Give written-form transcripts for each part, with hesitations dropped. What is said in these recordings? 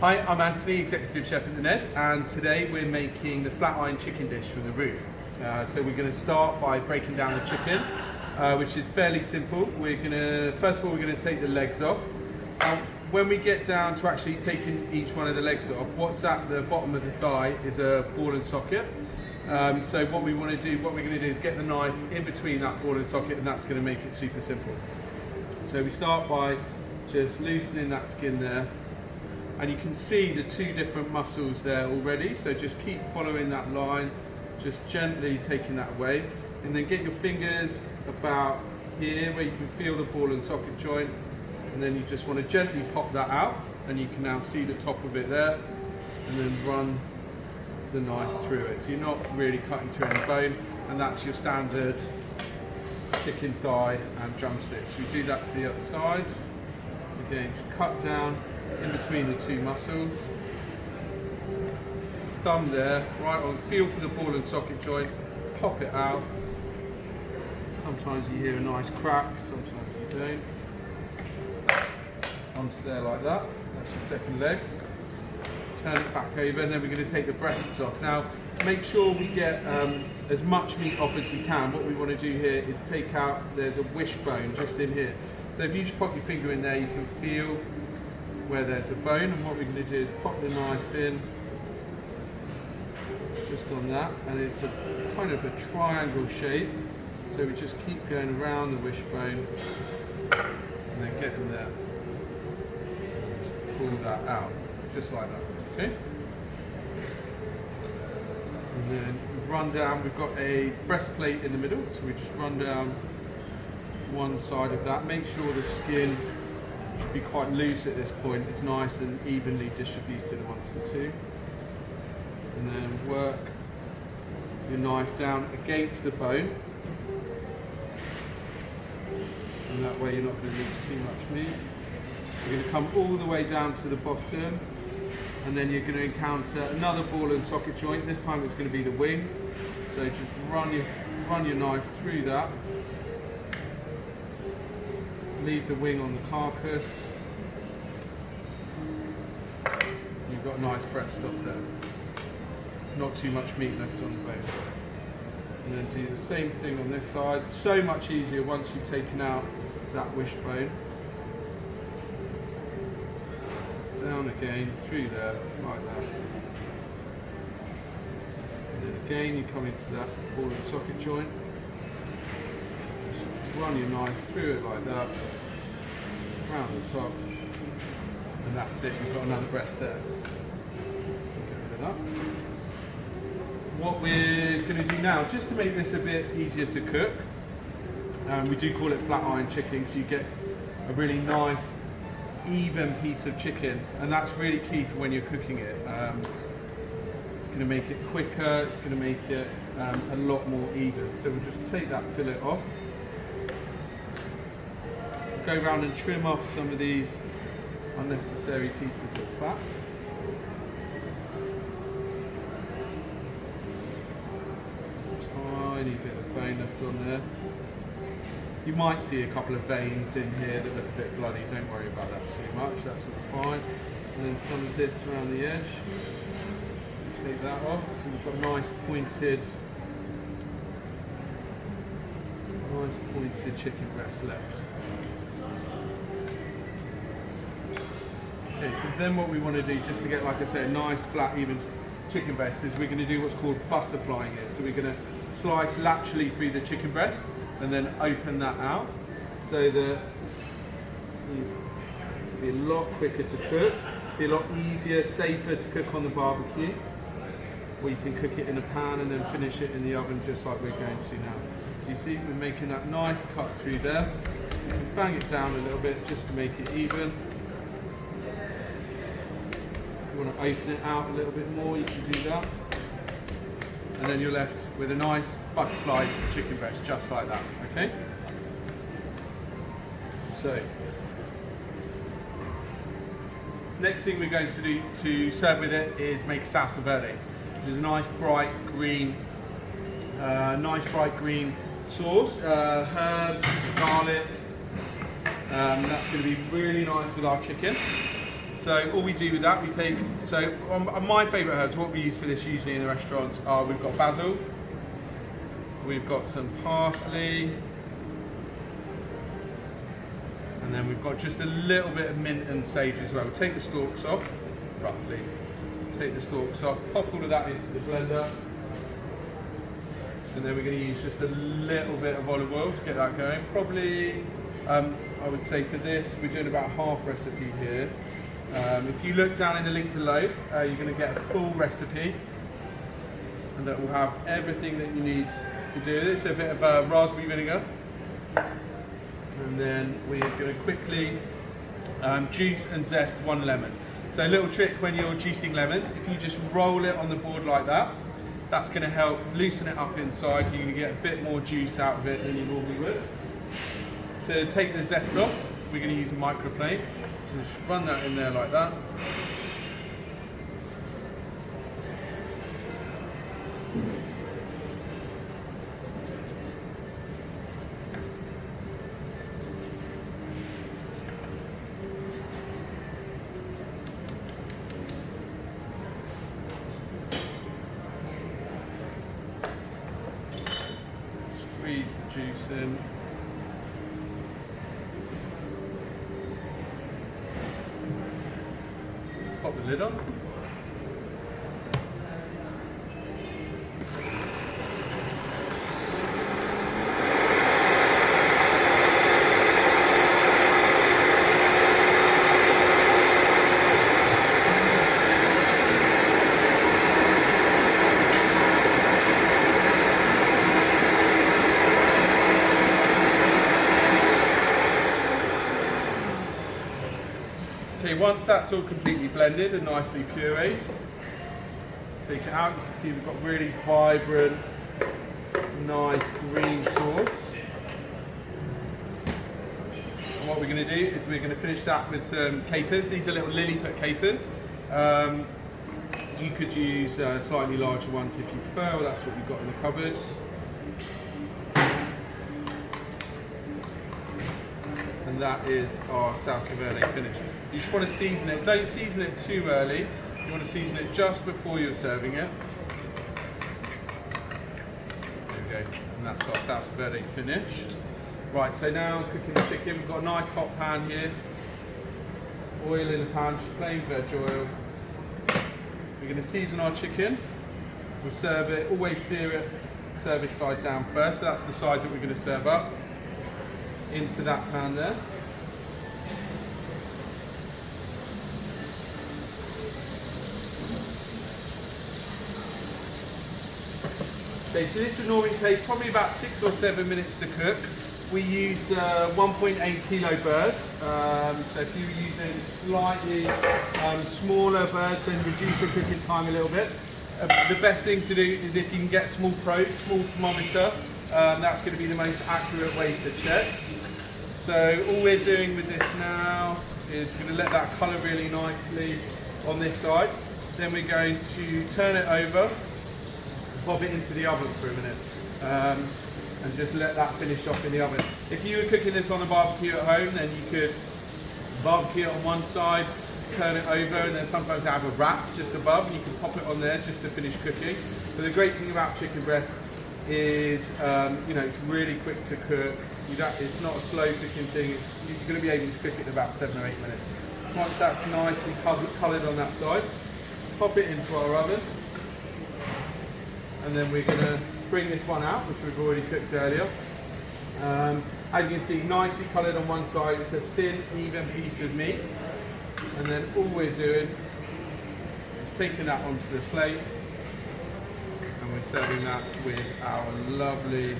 Hi, I'm Anthony, Executive Chef at The Ned, and today we're making the flat iron chicken dish from the roof. So we're going to start by breaking down the chicken, which is fairly simple. First of all, we're going to take the legs off. When we get down to actually taking each one of the legs off, what's at the bottom of the thigh is a ball and socket. So what we're going to do is get the knife in between that ball and socket, and that's going to make it super simple. So we start by just loosening that skin there. And you can see the two different muscles there already, so just keep following that line, just gently taking that away, and then get your fingers about here where you can feel the ball and socket joint, and then you just want to gently pop that out, and you can now see the top of it there, and then run the knife through it. So you're not really cutting through any bone, and that's your standard chicken thigh and drumsticks. We do that to the other side. Again, just cut down in between the two muscles, thumb there, right on, feel for the ball and socket joint, pop it out. Sometimes you hear a nice crack, sometimes you don't. Onto there like that, that's your second leg. Turn it back over, and then we're going to take the breasts off. Now, make sure we get as much meat off as we can. What we want to do here is take out, there's a wishbone just in here. So if you just pop your finger in there, you can feel where there's a bone, and what we're going to do is pop the knife in just on that, and it's a kind of a triangle shape, so we just keep going around the wishbone and then get in there, just pull that out just like that, okay? And then run down, we've got a breastplate in the middle, so we just run down one side of that. Make sure the skin should be quite loose at this point. It's nice and evenly distributed amongst the two. And then work your knife down against the bone. And that way you're not going to lose too much meat. You're going to come all the way down to the bottom, and then you're going to encounter another ball and socket joint. This time it's going to be the wing. So just run your knife through that. Leave the wing on the carcass. You've got a nice breast off there. Not too much meat left on the bone. And then do the same thing on this side. So much easier once you've taken out that wishbone. Down again, through there, like that. And then again you come into that ball and socket joint. Just run your knife through it like that. Around the top, and that's it. You've got another breast there. Get rid of that. What we're going to do now, just to make this a bit easier to cook, we do call it flat iron chicken, so you get a really nice, even piece of chicken, and that's really key for when you're cooking it. It's going to make it quicker. It's going to make it a lot more even. So we'll just take that fillet off. Go around and trim off some of these unnecessary pieces of fat. Tiny bit of bone left on there. You might see a couple of veins in here that look a bit bloody. Don't worry about that too much, that's all fine. And then some bits around the edge. Take that off. So we've got nice pointed chicken breast left. Okay, so then what we want to do, just to get, like I said, a nice flat even chicken breast, is we're going to do what's called butterflying it. So we're going to slice laterally through the chicken breast and then open that out, so that it'll be a lot quicker to cook, be a lot easier, safer to cook on the barbecue, or you can cook it in a pan and then finish it in the oven just like we're going to now. So you see we're making that nice cut through there. You can bang it down a little bit just to make it even. You want to open it out a little bit more, you can do that. And then you're left with a nice butterfly chicken breast, just like that, okay? So, next thing we're going to do to serve with it is make Salsa Verde, which is a nice bright green sauce, herbs, garlic. That's going to be really nice with our chicken. So all we do with that, we take, so my favourite herbs, what we use for this usually in the restaurants are, we've got basil, we've got some parsley, and then we've got just a little bit of mint and sage as well. We'll take the stalks off, roughly. Take the stalks off, pop all of that into the blender. And then we're going to use just a little bit of olive oil to get that going. Probably, I would say for this, we're doing about half recipe here. If you look down in the link below, you're going to get a full recipe. And that will have everything that you need to do this. A bit of raspberry vinegar. And then we're going to quickly juice and zest 1 lemon. So a little trick when you're juicing lemons, if you just roll it on the board like that, that's going to help loosen it up inside. You're going to get a bit more juice out of it than you normally would. To take the zest off, we're going to use a microplane. So just run that in there like that. Squeeze the juice in. Pop the lid on. Okay, once that's all completely blended and nicely pureed, take it out. You can see we've got really vibrant, nice green sauce. And what we're going to do is we're going to finish that with some capers. These are little lily-put capers. You could use slightly larger ones if you prefer, or that's what we've got in the cupboard. And that is our Salsa Verde finish. You just want to season it. Don't season it too early. You want to season it just before you're serving it. There we go. And that's our Salsa Verde finished. Right, so now cooking the chicken. We've got a nice hot pan here. Oil in the pan, just plain veg oil. We're going to season our chicken. We'll serve it, always sear it, serve it side down first. So that's the side that we're going to serve up. Into that pan there. Okay, so this would normally take probably about 6 or 7 minutes to cook. We used 1.8 kilo bird. So if you were using slightly smaller birds, then reduce your cooking time a little bit. The best thing to do is if you can get small thermometer, that's going to be the most accurate way to check. So all we're doing with this now is going to let that colour really nicely on this side. Then we're going to turn it over, pop it into the oven for a minute, and just let that finish off in the oven. If you were cooking this on a barbecue at home, then you could barbecue it on one side, turn it over, and then sometimes have a wrap just above, and you can pop it on there just to finish cooking. But the great thing about chicken breast is, you know, it's really quick to cook. It's not a slow cooking thing. You're going to be able to cook it in about 7 or 8 minutes. Once that's nicely coloured on that side, pop it into our oven. And then we're going to bring this one out, which we've already cooked earlier. As you can see, nicely coloured on one side. It's a thin, even piece of meat. And then all we're doing is taking that onto the plate. And we're serving that with our lovely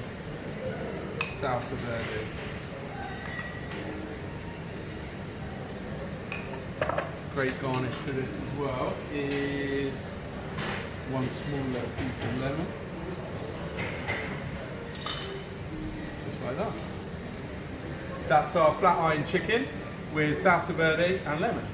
Salsa Verde. Great garnish for this as well is one small little piece of lemon. Just like that. That's our flat iron chicken with Salsa Verde and lemon.